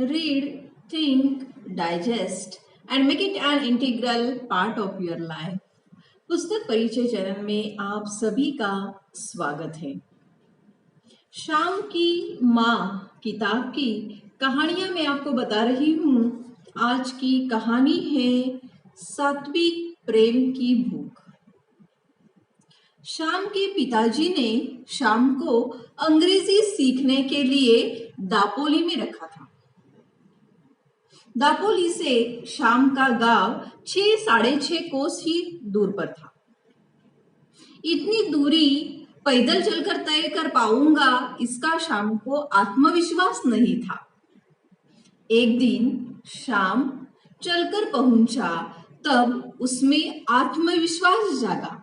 Read, think, digest, and make it an integral part of your life. पुस्तक परिचय चरण में आप सभी का स्वागत है। शाम की माँ किताब की कहानियां मैं आपको बता रही हूँ। आज की कहानी है सात्विक प्रेम की भूख। शाम के पिताजी ने शाम को अंग्रेजी सीखने के लिए दापोली में रखा था। दापोली से शाम का गांव 6-6.5 कोस ही दूर पर था। इतनी दूरी पैदल चलकर तय कर पाऊंगा इसका शाम को आत्मविश्वास नहीं था। एक दिन शाम चलकर पहुंचा, तब उसमें आत्मविश्वास जागा।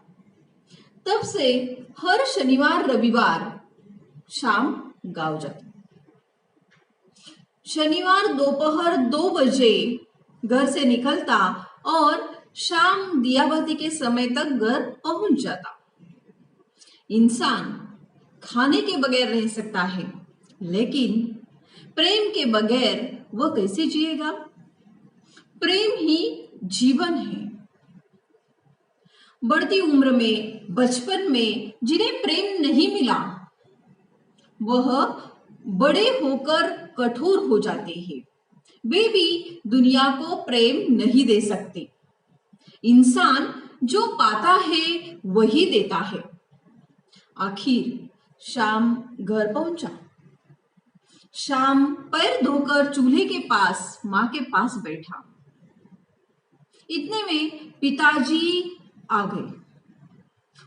तब से हर शनिवार रविवार शाम गांव जाता। शनिवार दोपहर 2 बजे घर से निकलता और शाम दियाबाती के समय तक घर पहुंच जाता। इंसान खाने के बगैर रह सकता है, लेकिन प्रेम के बगैर वह कैसे जिएगा? प्रेम ही जीवन है। बढ़ती उम्र में, बचपन में जिन्हें प्रेम नहीं मिला, वह बड़े होकर कठोर हो जाते हैं। वे भी दुनिया को प्रेम नहीं दे सकते। इंसान जो पाता है वही देता है। आखिर शाम घर पहुंचा। शाम पैर धोकर चूल्हे के पास मां के पास बैठा। इतने में पिताजी आ गए।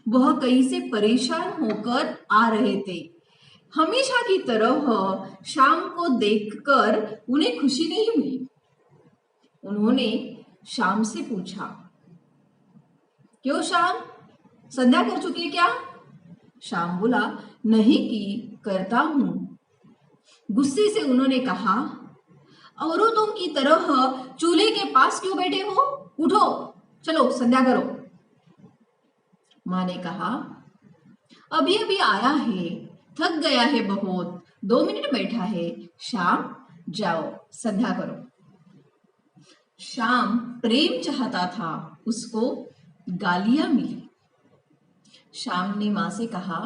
वह कहीं से परेशान होकर आ रहे थे। हमेशा की तरह शाम को देखकर उन्हें खुशी नहीं हुई। उन्होंने शाम से पूछा, क्यों शाम, संध्या कर चुकी है क्या? शाम बोला, नहीं की, करता हूं। गुस्से से उन्होंने कहा, औरतों की तरह चूल्हे के पास क्यों बैठे हो? उठो, चलो संध्या करो। मां ने कहा, अभी अभी आया है, थक गया है बहुत, 2 मिनट बैठा है। शाम, जाओ संध्या करो। शाम प्रेम चाहता था, उसको गालियां मिली। शाम ने मां से कहा,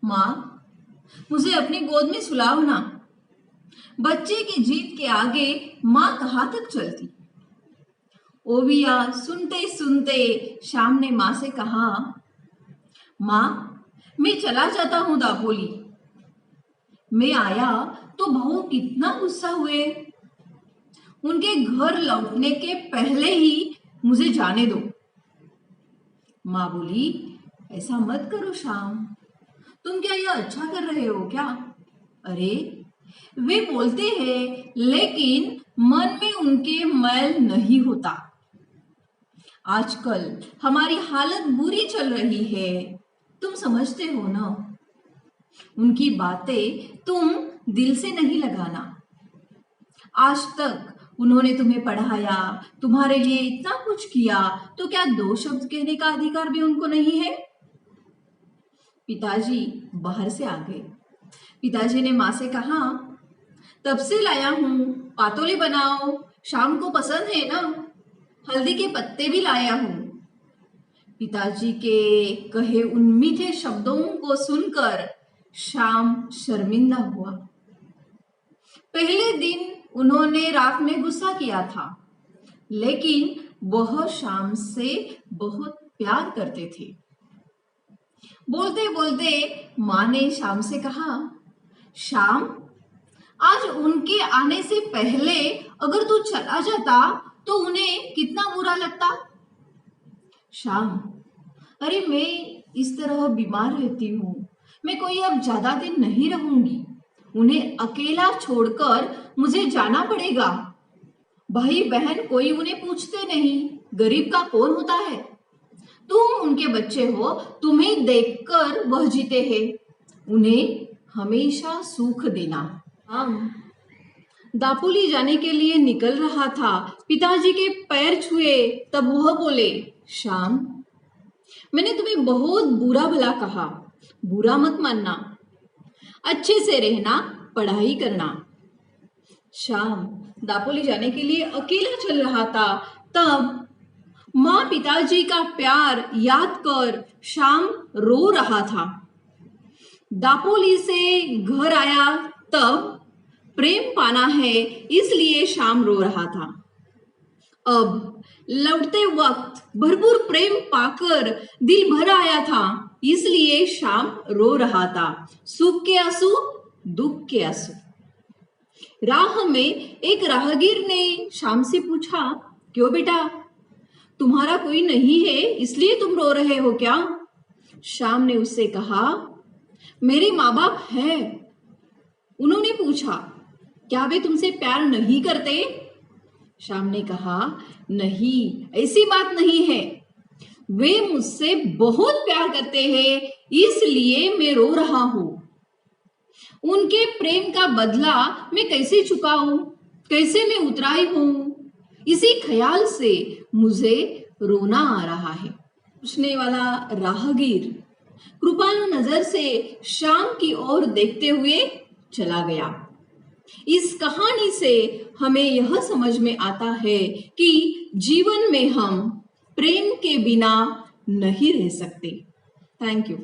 मां मुझे अपनी गोद में सुलाओ ना। बच्चे की जीत के आगे मां कहां तक चलती। ओविया सुनते सुनते शाम ने मां से कहा, मां मैं चला जाता हूं दापोली। मैं आया तो बहू कितना गुस्सा हुए। उनके घर लौटने के पहले ही मुझे जाने दो। मां बोली, ऐसा मत करो शाम, तुम क्या यह अच्छा कर रहे हो क्या? अरे वे बोलते हैं, लेकिन मन में उनके मैल नहीं होता। आजकल हमारी हालत बुरी चल रही है, तुम समझते हो ना। उनकी बातें तुम दिल से नहीं लगाना। आज तक उन्होंने तुम्हें पढ़ाया, तुम्हारे लिए इतना कुछ किया, तो क्या 2 शब्द कहने का अधिकार भी उनको नहीं है? पिताजी बाहर से आ गए। पिताजी ने मां से कहा, तब से लाया हूं, पातोले बनाओ, शाम को पसंद है ना, हल्दी के पत्ते भी लाया हूं। पिताजी के कहे उन मीठे शब्दों को सुनकर शाम शर्मिंदा हुआ। पहले दिन उन्होंने रात में गुस्सा किया था, लेकिन वह शाम से बहुत प्यार करते थे। बोलते बोलते मां ने शाम से कहा, शाम आज उनके आने से पहले अगर तू चला जाता तो उन्हें कितना बुरा लगता। शाम, अरे मैं इस तरह बीमार रहती हूँ, मैं कोई अब ज्यादा दिन नहीं रहूंगी। उन्हें अकेला छोड़कर मुझे जाना पड़ेगा। भाई बहन कोई उन्हें पूछते नहीं, गरीब का कौन होता है? तुम उनके बच्चे हो, तुम्हें देखकर वह जीते हैं। उन्हें हमेशा सुख देना। हम दापोली जाने के लिए निकल रहा था, पिताजी के पैर छुए, तब वह बोले, शाम मैंने तुम्हें बहुत बुरा भला कहा, बुरा मत मानना, अच्छे से रहना, पढ़ाई करना। श्याम दापोली जाने के लिए अकेला चल रहा था। तब माँ पिताजी का प्यार याद कर श्याम रो रहा था। दापोली से घर आया तब प्रेम पाना है इसलिए श्याम रो रहा था। अब लौटते वक्त भरपूर प्रेम पाकर दिल भर आया था इसलिए श्याम रो रहा था। सुख के आंसू, दुख के आंसू। राह में एक राहगीर ने श्याम से पूछा, क्यों बेटा, तुम्हारा कोई नहीं है इसलिए तुम रो रहे हो क्या? श्याम ने उससे कहा, मेरे माँ बाप हैं। उन्होंने पूछा, क्या वे तुमसे प्यार नहीं करते? श्याम ने कहा, नहीं, ऐसी बात नहीं है। वे मुझसे बहुत प्यार करते हैं इसलिए मैं रो रहा हूं। उनके प्रेम का बदला मैं कैसे चुकाऊं, कैसे मैं उतराई हूं, इसी ख्याल से मुझे रोना आ रहा है। पूछने वाला राहगीर कृपालु नजर से श्याम की ओर देखते हुए चला गया। इस कहानी से हमें यह समझ में आता है कि जीवन में हम प्रेम के बिना नहीं रह सकते। Thank you.